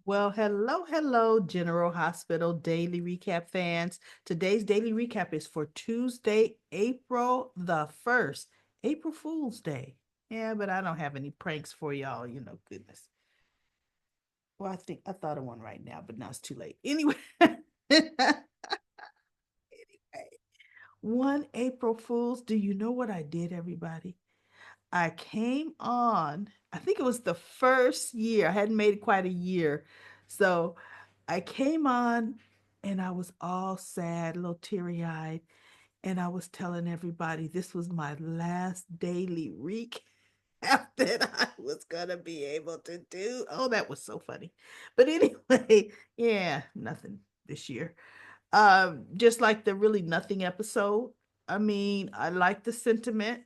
Well, hello, General Hospital Daily Recap fans. Today's daily recap is for Tuesday, April the 1st, April Fool's Day. Yeah, but I don't have any pranks for y'all, goodness. Well, I thought of one right now, but now it's too late. Anyway, anyway, one April Fool's. Do you know what I did, everybody? I came on, I think it was the first year. I hadn't made it quite a year. So I came on and I was all sad, a little teary eyed. And I was telling everybody this was my last daily recap that I was going to be able to do. Oh, that was so funny. But anyway, yeah, nothing this year. Just like the really nothing episode. I mean, I like the sentiment.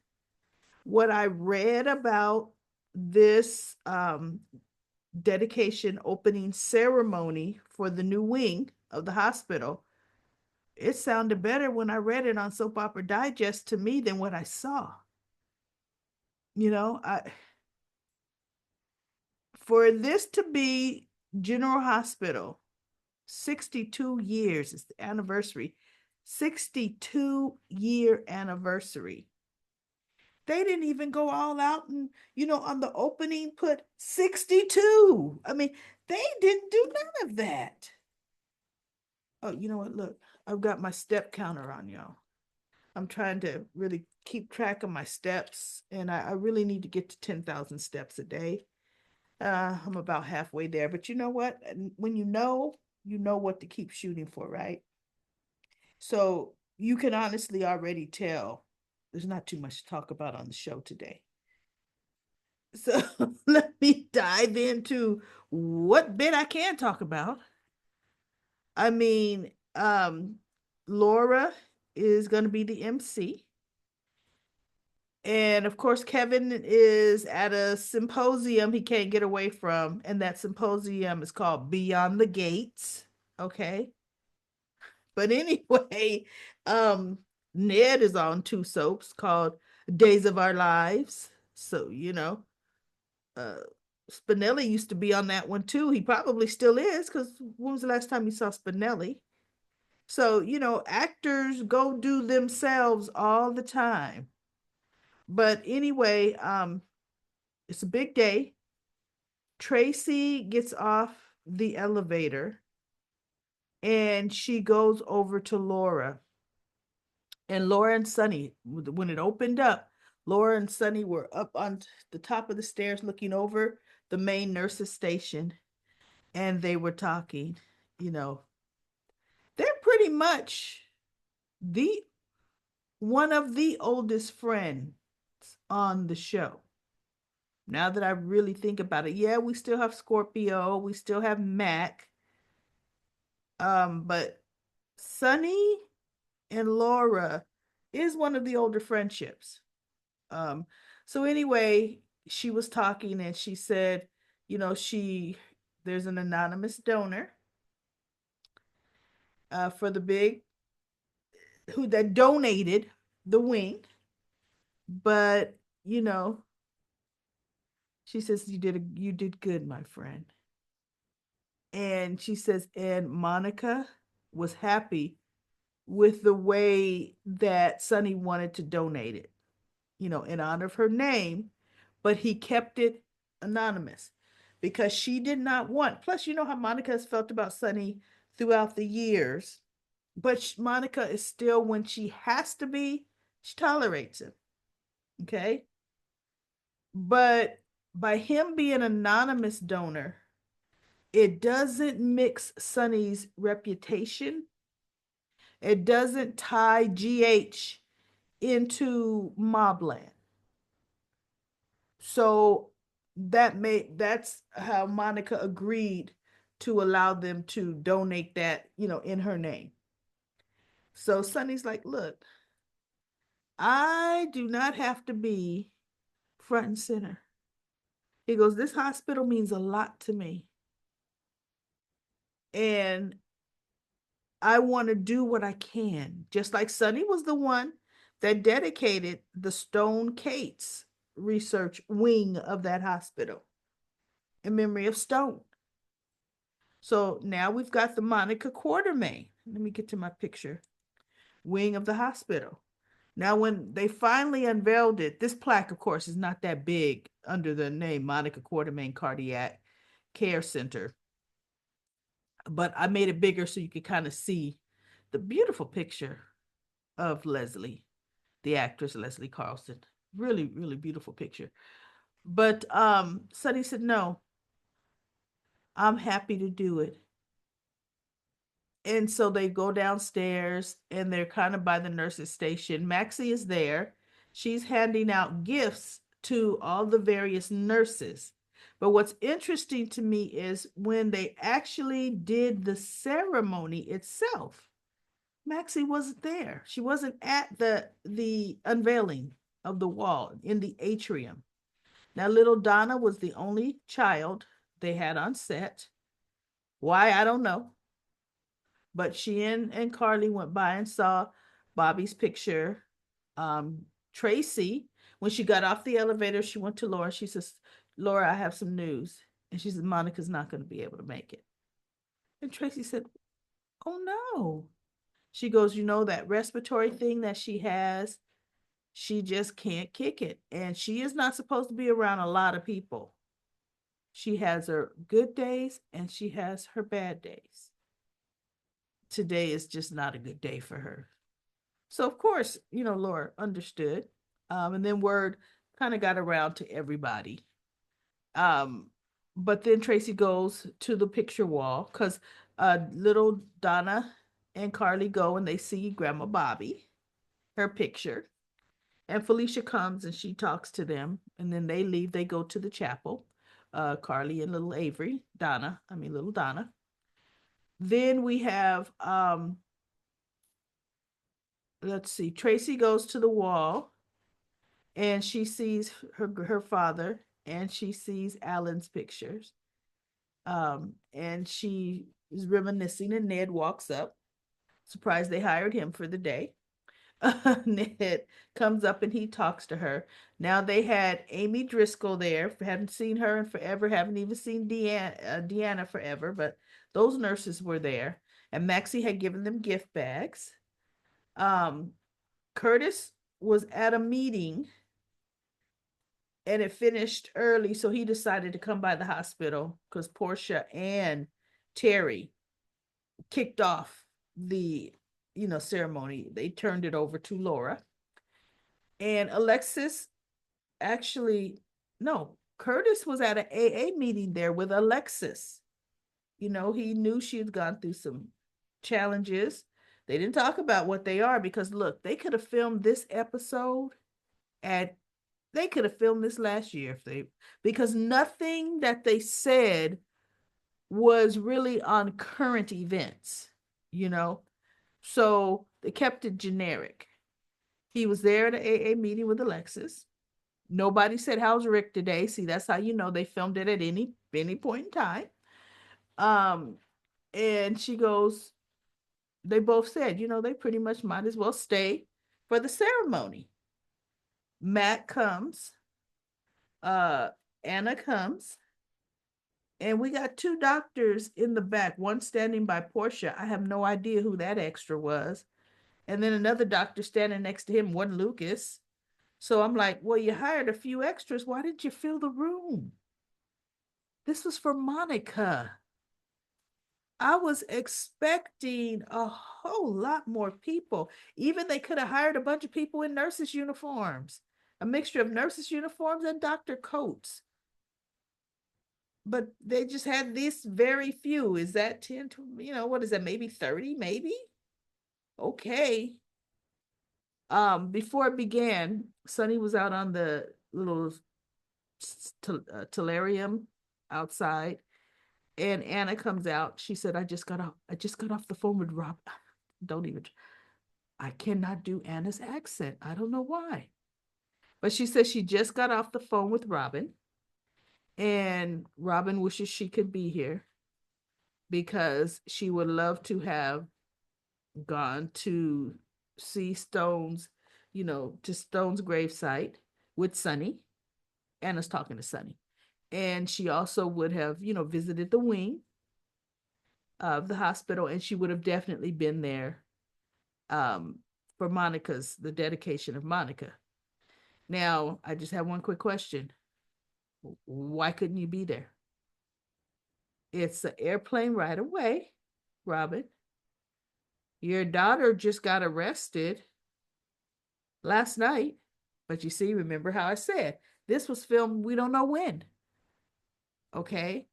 What I read about this dedication opening ceremony for the new wing of the hospital, it sounded better when I read it on Soap Opera Digest to me than what I saw. I for this to be General Hospital, 62 years is the anniversary. 62-year anniversary. They didn't even go all out and, on the opening put 62. I mean, they didn't do none of that. Oh, you know what? Look, I've got my step counter on, y'all. I'm trying to really keep track of my steps, and I really need to get to 10,000 steps a day. I'm about halfway there, but you know what? When you know what to keep shooting for, right? So you can honestly already tell there's not too much to talk about on the show today. So let me dive into what bit I can talk about. I mean, Laura is going to be the MC. And of course, Kevin is at a symposium he can't get away from. And that symposium is called Beyond the Gates. Okay. But anyway, um, Ned is on two soaps called Days of Our Lives. So, uh, Spinelli used to be on that one too. He probably still is because when was the last time you saw Spinelli? So, actors go do themselves all the time. But anyway, it's a big day. Tracy gets off the elevator and she goes over to Laura. And Laura and Sunny, when it opened up, Laura and Sunny were up on the top of the stairs looking over the main nurses station and they were talking. You know, they're pretty much the one of the oldest friends on the show. Now that I really think about it, yeah, we still have Scorpio, we still have Mac, but Sunny and Laura is one of the older friendships. Um, so anyway, she was talking and she said, she there's an anonymous donor for the big who that donated the wing, but she says you did good, my friend. And she says, and Monica was happy with the way that Sunny wanted to donate it, in honor of her name, but he kept it anonymous because she did not want. Plus, you know how Monica has felt about Sunny throughout the years, but Monica is still, when she has to be, she tolerates him. Okay. But by him being an anonymous donor, it doesn't mix Sunny's reputation. It doesn't tie GH into Mobland. So that's how Monica agreed to allow them to donate that, in her name. So Sunny's like, look, I do not have to be front and center. He goes, this hospital means a lot to me. And I want to do what I can. Just like Sunny was the one that dedicated the Stone Cates research wing of that hospital in memory of Stone. So now we've got the Monica Quartermain. Let me get to my picture. Wing of the hospital. Now, when they finally unveiled it, this plaque, of course, is not that big under the name Monica Quartermain Cardiac Care Center, but I made it bigger so you could kind of see the beautiful picture of Leslie, the actress Leslie Carlson. Really, really beautiful picture. But Sonny said, no, I'm happy to do it. And so they go downstairs and they're kind of by the nurse's station. Maxie is there. She's handing out gifts to all the various nurses. But what's interesting to me is when they actually did the ceremony itself, Maxie wasn't there. She wasn't at the unveiling of the wall in the atrium. Now, little Donna was the only child they had on set. Why, I don't know. But she and Carly went by and saw Bobby's picture. Tracy, when she got off the elevator, she went to Laura. She says, Laura, I have some news. And she said, Monica's not going to be able to make it. And Tracy said, oh no. She goes, you know, that respiratory thing that she has, she just can't kick it. And she is not supposed to be around a lot of people. She has her good days and she has her bad days. Today is just not a good day for her. So of course, you know, Laura understood. And then word kind of got around to everybody. Um, but then Tracy goes to the picture wall because little Donna and Carly go and they see Grandma Bobby, her picture. And Felicia comes and she talks to them. And then they leave, they go to the chapel. Carly and little Avery, little Donna. Then we have let's see, Tracy goes to the wall and she sees her father and she sees Alan's pictures. And she is reminiscing, and Ned walks up. Surprised they hired him for the day. Ned comes up and he talks to her. Now they had Amy Driscoll there. Haven't seen her in forever. Haven't even seen Deanna forever. But those nurses were there, and Maxie had given them gift bags. Um, Curtis was at a meeting and it finished early, so he decided to come by the hospital because Portia and Terry kicked off the ceremony. They turned it over to Laura. And Alexis actually, no, Curtis was at an AA meeting there with Alexis. He knew she had gone through some challenges. They didn't talk about what they are because look, they could have filmed this episode at they could have filmed this last year because nothing that they said was really on current events, you know. So they kept it generic. He was there at an AA meeting with Alexis. Nobody said, how's Rick today? See, that's how you know they filmed it at any point in time. Um, and she goes, they both said, they pretty much might as well stay for the ceremony. Matt comes, uh, Anna comes, and we got two doctors in the back, one standing by Portia. I have no idea who that extra was. And then another doctor standing next to him, one Lucas. So I'm like, well, you hired a few extras. Why didn't you fill the room? This was for Monica. I was expecting a whole lot more people. Even they could have hired a bunch of people in nurses' uniforms, a mixture of nurses' uniforms and doctor coats. But they just had this very few. Is that 10 to, what is that? Maybe 30, maybe? Okay. Before it began, Sonny was out on the little telarium outside, and Anna comes out. She said, I just got off the phone with Rob. Don't even, I cannot do Anna's accent. I don't know why. But she says she just got off the phone with Robin, and Robin wishes she could be here because she would love to have gone to see Stone's, to Stone's gravesite with Sonny. Anna's talking to Sonny. And she also would have, visited the wing. of the hospital, and she would have definitely been there um, for the dedication of Monica. Now, I just have one quick question. Why couldn't you be there? It's an airplane right away, Robin. Your daughter just got arrested last night. But you see, remember how I said this was filmed, we don't know when. Okay.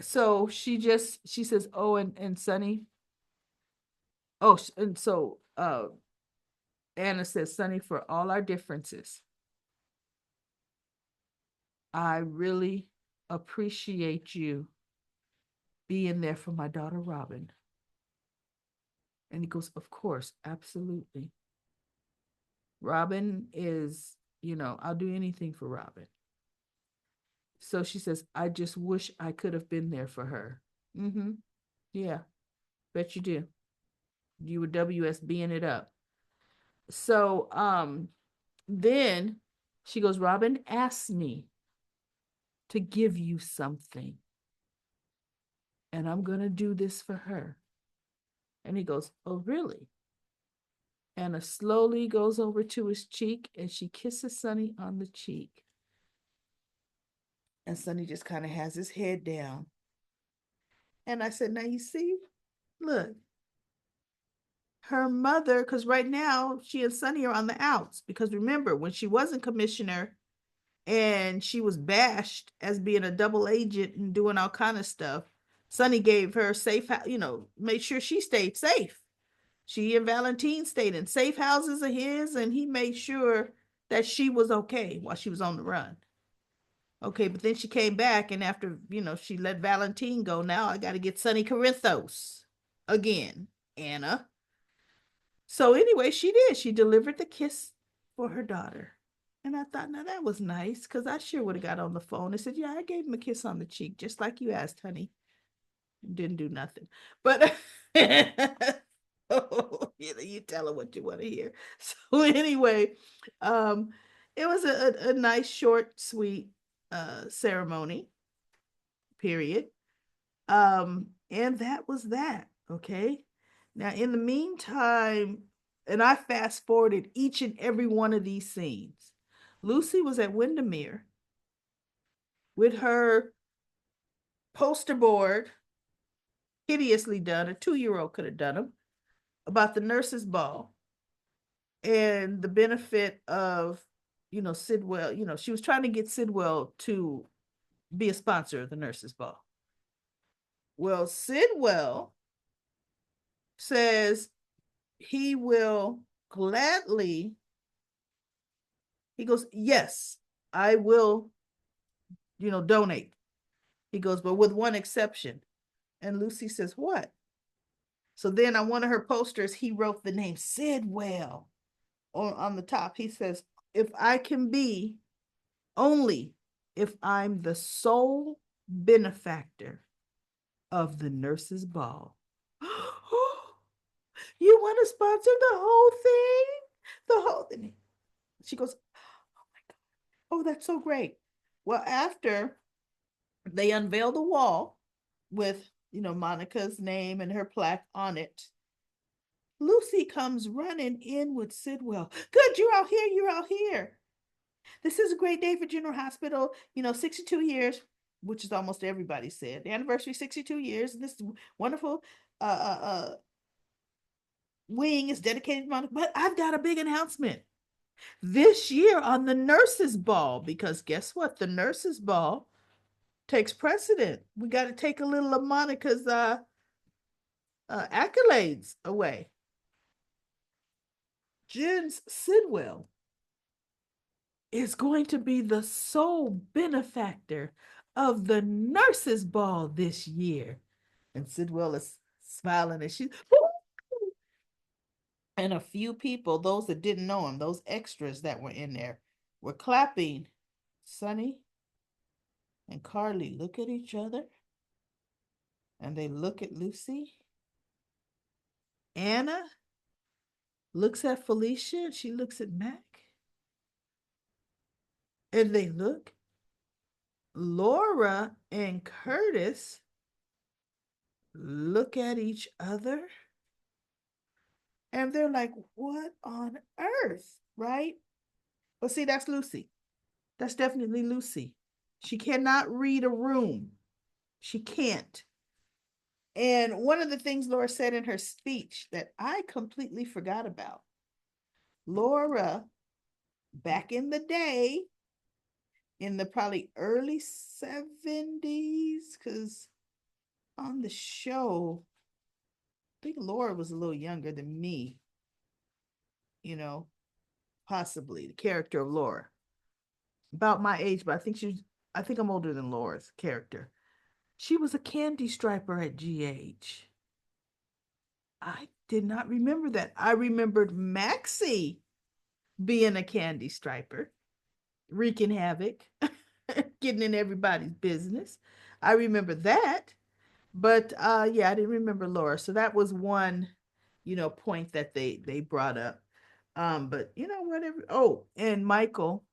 So she says, oh, and Sonny. Oh, and so Anna says, Sonny, for all our differences, I really appreciate you being there for my daughter Robin. And he goes, of course, absolutely. Robin is, I'll do anything for Robin. So she says, I just wish I could have been there for her. Mm-hmm. Yeah, bet you do. You were WSBing it up. So then she goes, Robin asked me to give you something. And I'm gonna do this for her. And he goes, oh, really? Anna slowly goes over to his cheek and she kisses Sonny on the cheek. And Sonny just kind of has his head down. And I said, now you see, look, her mother, because right now she and Sonny are on the outs. Because remember, when she wasn't commissioner and she was bashed as being a double agent and doing all kind of stuff, Sonny gave her safe, made sure she stayed safe. She and Valentine stayed in safe houses of his, and he made sure that she was okay while she was on the run. Okay, but then she came back, and after, she let Valentine go, now I got to get Sonny Corinthos again, Anna. So anyway, she did. She delivered the kiss for her daughter. And I thought, now that was nice, because I sure would have got on the phone and said, yeah, I gave him a kiss on the cheek, just like you asked, honey. Didn't do nothing. But you tell her what you want to hear. So anyway, um, it was a nice, short, sweet ceremony, period. And that was that. Okay. Now, in the meantime, and I fast forwarded each and every one of these scenes. Lucy was at Windermere with her poster board, hideously done. A 2-year-old could have done them, about the nurses' ball and the benefit of, Sidwell. She was trying to get Sidwell to be a sponsor of the nurses' ball. Well, Sidwell says he will gladly, he goes, yes, I will, donate. He goes, but with one exception. And Lucy says, what? So then on one of her posters, he wrote the name Sidwell on the top. He says, if I can be, only if I'm the sole benefactor of the nurses' ball. You want to sponsor the whole thing? The whole thing. She goes, oh my God. Oh, that's so great. Well, after they unveil the wall with, Monica's name and her plaque on it, Lucy comes running in with Sidwell. Good, you're out here. You're out here. This is a great day for General Hospital. 62 years, which is almost everybody said. The anniversary, 62 years. And this wonderful wing is dedicated to Monica. But I've got a big announcement this year on the nurses' ball, because guess what? The nurses' ball takes precedent. We got to take a little of Monica's accolades away. Jens Sidwell is going to be the sole benefactor of the nurses' ball this year. And Sidwell is smiling and she's, and a few people, those that didn't know him, those extras that were in there, were clapping. Sonny and Carly look at each other and they look at Lucy. Anna looks at Felicia and she looks at Mac. And they look. Laura and Curtis look at each other, and they're like, what on earth? Right? But see, that's Lucy. That's definitely Lucy. She cannot read a room. She can't. And one of the things Laura said in her speech that I completely forgot about, Laura, back in the day, in the probably early 70s, because on the show, I think Laura was a little younger than me, you know, possibly the character of Laura. About my age, but I think I'm older than Laura's character. She was a candy striper at GH. I did not remember that. I remembered Maxie being a candy striper, wreaking havoc, getting in everybody's business. I remember that. But yeah, I didn't remember Laura. So that was one, point that they brought up. But whatever. Oh, and Michael,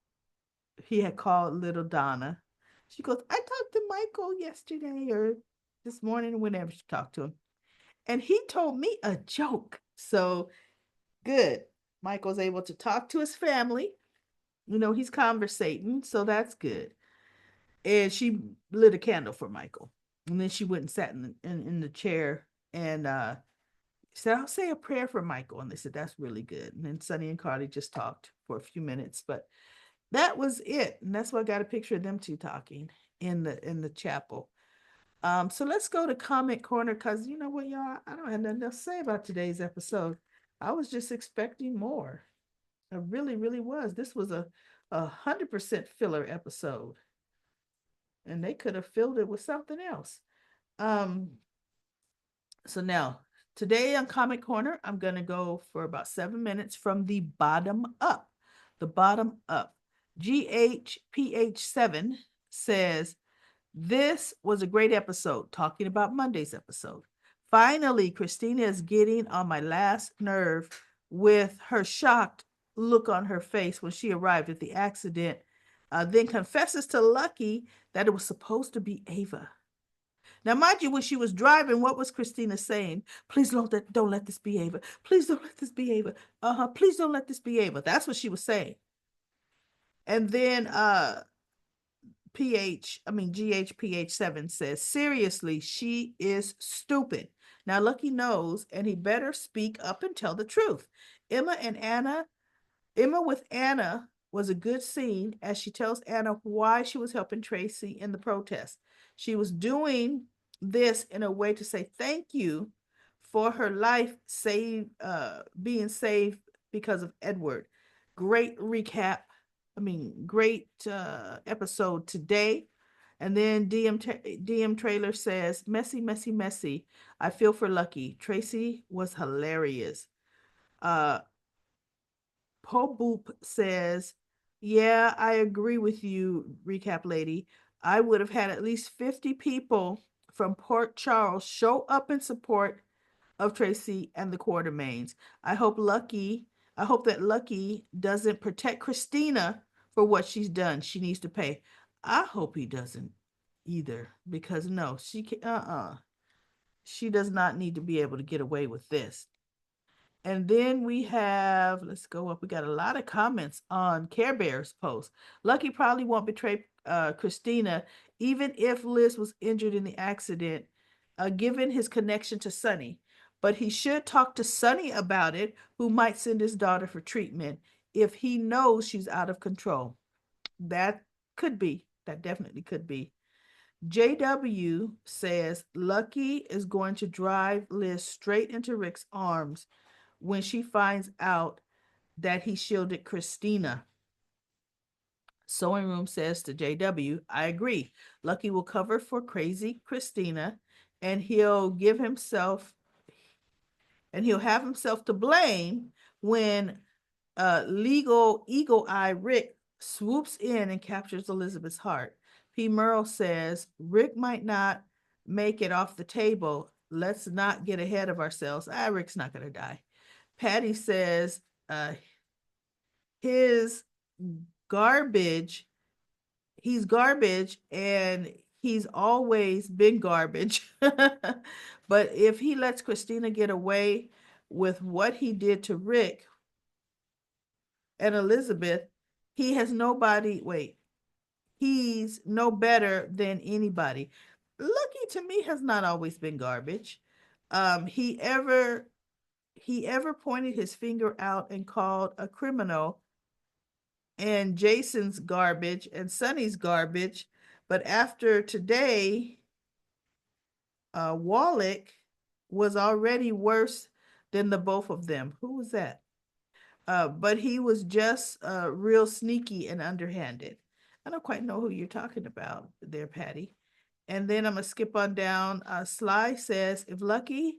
he had called little Donna. She goes, I talked to Michael yesterday or this morning, whenever she talked to him. And he told me a joke. So good. Michael's able to talk to his family. He's conversating, so that's good. And she lit a candle for Michael. And then she went and sat in the chair and said, I'll say a prayer for Michael. And they said, that's really good. And then Sonny and Carly just talked for a few minutes, but that was it. And that's why I got a picture of them two talking in the chapel. So let's go to comment corner because you know what, y'all, I don't have nothing else to say about today's episode. I was just expecting more. I really, really was. This was a 100% filler episode, and they could have filled it with something else. Um, so now today on Comic Corner, I'm gonna go for about 7 minutes from the bottom up. The bottom up. GHPH7 says this was a great episode, talking about Monday's episode. Finally, Christina is getting on my last nerve with her shocked look on her face when she arrived at the accident, then confesses to Lucky that it was supposed to be Ava. Now, mind you, when she was driving, what was Christina saying? Please don't let this be Ava. Please don't let this be Ava. Please don't let this be Ava. That's what she was saying. And then GHPH7 says, seriously, she is stupid. Now, Lucky knows, and he better speak up and tell the truth. Emma with Anna was a good scene as she tells Anna why she was helping Tracy in the protest. She was doing this in a way to say thank you for her life being saved because of Edward. Great recap. Great episode today. And then DM trailer says, messy, messy, messy. I feel for Lucky. Tracy was hilarious. Po Boop says, yeah, I agree with you, recap lady. I would have had at least 50 people from Port Charles show up in support of Tracy and the Quartermains. I hope that Lucky doesn't protect Christina for what she's done. She needs to pay. I hope he doesn't either, because no, she does not need to be able to get away with this. And then we have, let's go up. We got a lot of comments on Care Bear's post. Lucky probably won't betray Christina, even if Liz was injured in the accident, given his connection to Sonny. But he should talk to Sonny about it, who might send his daughter for treatment if he knows she's out of control. That could be. That definitely could be. JW says Lucky is going to drive Liz straight into Rick's arms when she finds out that he shielded Christina. Sewing Room says to JW, I agree. Lucky will cover for crazy Christina, and he'll have himself to blame when legal eagle eye Rick swoops in and captures Elizabeth's heart. P. Merle says Rick might not make it off the table. Let's not get ahead of ourselves. Rick's not going to die. Patty says his garbage, he's garbage and he's always been garbage. But if he lets Christina get away with what he did to Rick and Elizabeth, he has nobody. Wait, he's no better than anybody. Lucky to me has not always been garbage. Um, he ever he ever pointed his finger out and called a criminal and Jason's garbage and Sonny's garbage. But after today, Wallach was already worse than the both of them. Who was that? But he was just real sneaky and underhanded. I don't quite know who you're talking about there, Patty. And then I'm going to skip on down. Sly says, if Lucky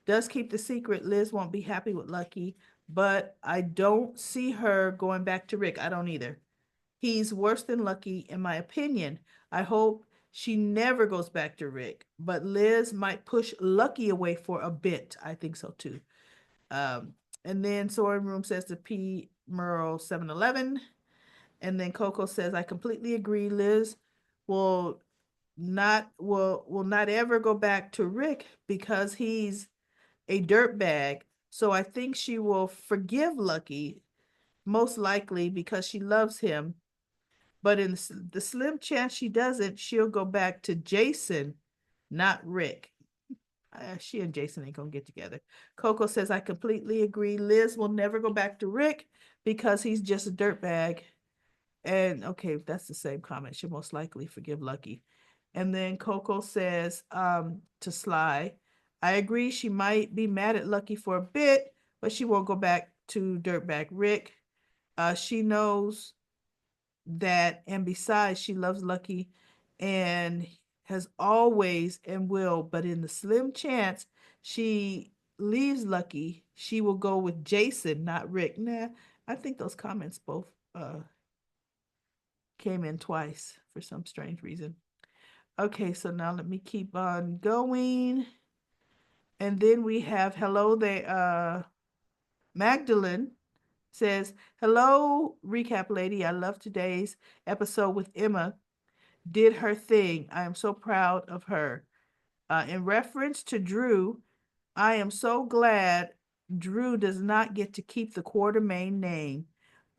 does keep the secret, Liz won't be happy with Lucky, but I don't see her going back to Rick. I don't either. He's worse than Lucky, in my opinion. I hope she never goes back to Rick, but Liz might push Lucky away for a bit. I think so too. Um, and then Soaring Room says to P. Merle 711. And then Coco says, I completely agree. Liz will will not ever go back to Rick because he's a dirtbag. So I think she will forgive Lucky, most likely because she loves him. But in the slim chance she doesn't, she'll go back to Jason, not Rick. She and Jason ain't gonna get together. Coco says, I completely agree. Liz will never go back to Rick because he's just a dirtbag. And okay, that's the same comment. She'll most likely forgive Lucky. And then Coco says to Sly, I agree. She might be mad at Lucky for a bit, but she won't go back to dirtbag Rick. She knows that, and besides, she loves Lucky and has always and will, but in the slim chance she leaves Lucky, she will go with Jason, not Rick. Nah, I think those comments both came in twice for some strange reason. Okay, so now let me keep on going. And then we have hello there, Magdalene says, hello, recap lady. I love today's episode with Emma. Did her thing. I am so proud of her. In reference to Drew, I am so glad Drew does not get to keep the Quartermain name.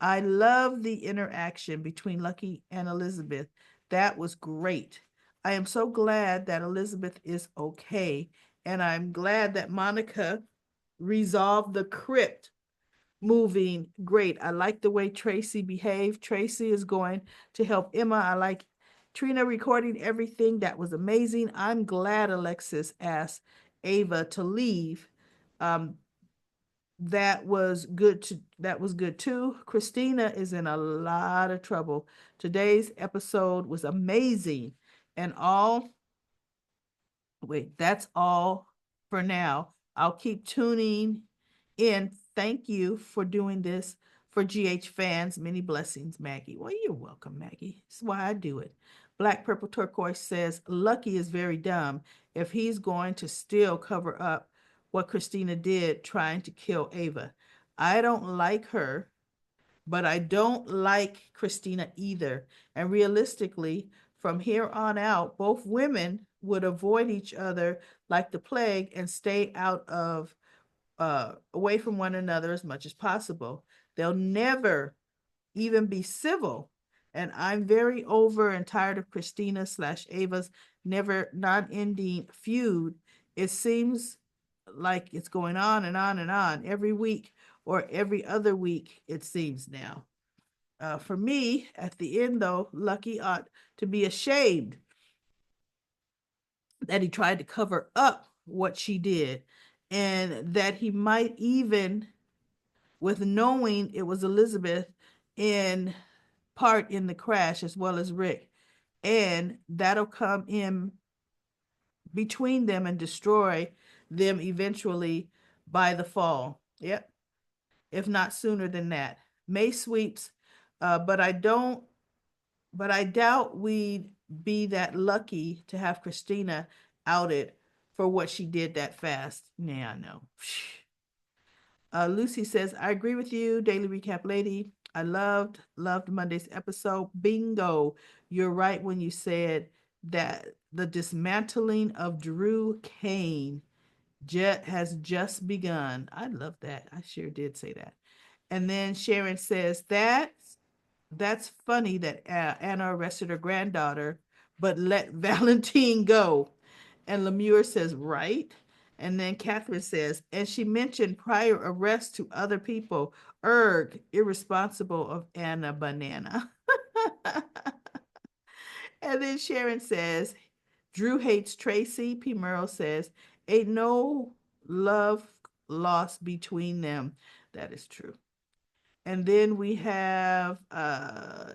I love the interaction between Lucky and Elizabeth. That was great. I am so glad that Elizabeth is okay. And I'm glad that Monica resolved the crypt moving great. I like the way Tracy behaved. Tracy is going to help Emma. I like Trina recording everything. That was amazing. I'm glad Alexis asked Ava to leave. Um, that was good too. Christina is in a lot of trouble. Today's episode was amazing. And all wait, that's all for now. I'll keep tuning in. Thank you for doing this for GH fans. Many blessings, Maggie. Well, you're welcome, Maggie. That's why I do it. Black Purple Turquoise says Lucky is very dumb if he's going to still cover up what Christina did trying to kill Ava. I don't like her, but I don't like Christina either. And realistically, from here on out, both women would avoid each other like the plague and stay out of away from one another as much as possible. They'll never even be civil. And I'm very over and tired of Christina slash Ava's never non-ending feud. It seems like it's going on and on and on every week or every other week, it seems now. For me, at the end, though, Lucky ought to be ashamed that he tried to cover up what she did and that he might even, with knowing it was Elizabeth in part in the crash as well as Rick, and that'll come in between them and destroy them eventually by the fall. Yep, if not sooner than that. May sweeps, but I doubt we'd be that lucky to have Christina outed for what she did that fast. Yeah, I know. Lucy says, I agree with you, Daily Recap Lady. I loved Monday's episode. Bingo. You're right when you said that the dismantling of Drew Kane Jet has just begun. I love that. I sure did say that. And then Sharon says that's funny that Anna arrested her granddaughter, but let Valentine go. And Lemure says, right. And then Catherine says, and she mentioned prior arrests to other people. Erg, irresponsible of Anna Banana. And then Sharon says, Drew hates Tracy. P. Merle says, ain't no love lost between them. That is true. And then we have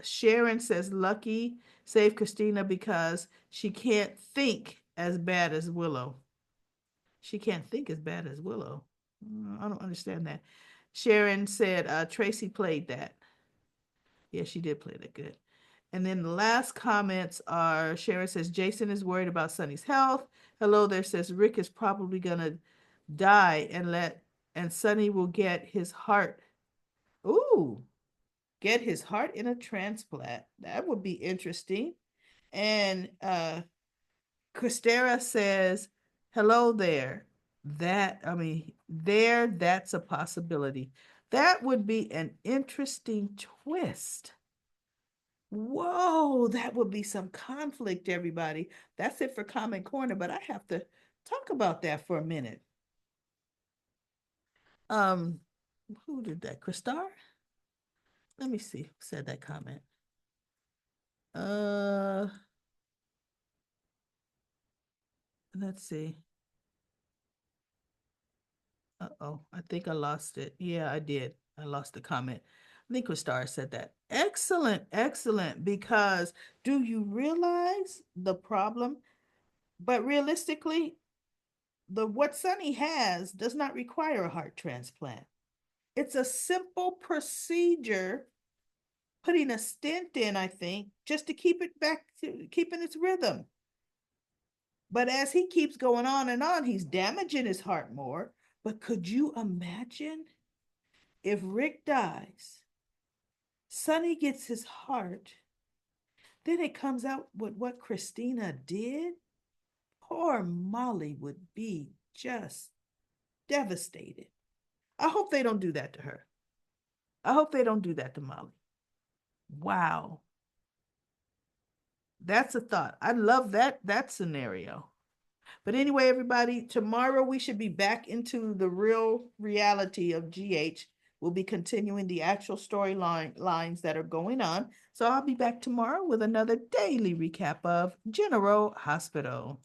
Sharon says, Lucky save Christina because she can't think as bad as Willow. She can't think as bad as Willow. I don't understand that. Sharon said Tracy played that. Yeah, she did play that good. And then the last comments are Sharon says Jason is worried about Sonny's health. Hello there says Rick is probably gonna die and Sonny will get his heart. Ooh, get his heart in a transplant. That would be interesting. And Christera says, hello there. That's a possibility. That would be an interesting twist. Whoa, that would be some conflict, everybody. That's it for Comment Corner, but I have to talk about that for a minute. Um, who did that? Christar? Let me see who said that comment. Uh, let's see. Uh-oh, I think I lost it. Yeah, I did. I lost the comment. I think Christar said that. Excellent, excellent. Because do you realize the problem? But realistically, the what Sonny has does not require a heart transplant. It's a simple procedure, putting a stent in, I think, just to keep it back to keeping its rhythm. But as he keeps going on and on, he's damaging his heart more. But could you imagine if Rick dies, Sonny gets his heart, then it comes out with what Christina did? Poor Molly would be just devastated. I hope they don't do that to her. I hope they don't do that to Molly. Wow. That's a thought. I love that scenario. But anyway, everybody, tomorrow we should be back into the real reality of GH. We'll be continuing the actual storyline lines that are going on. So I'll be back tomorrow with another daily recap of General Hospital.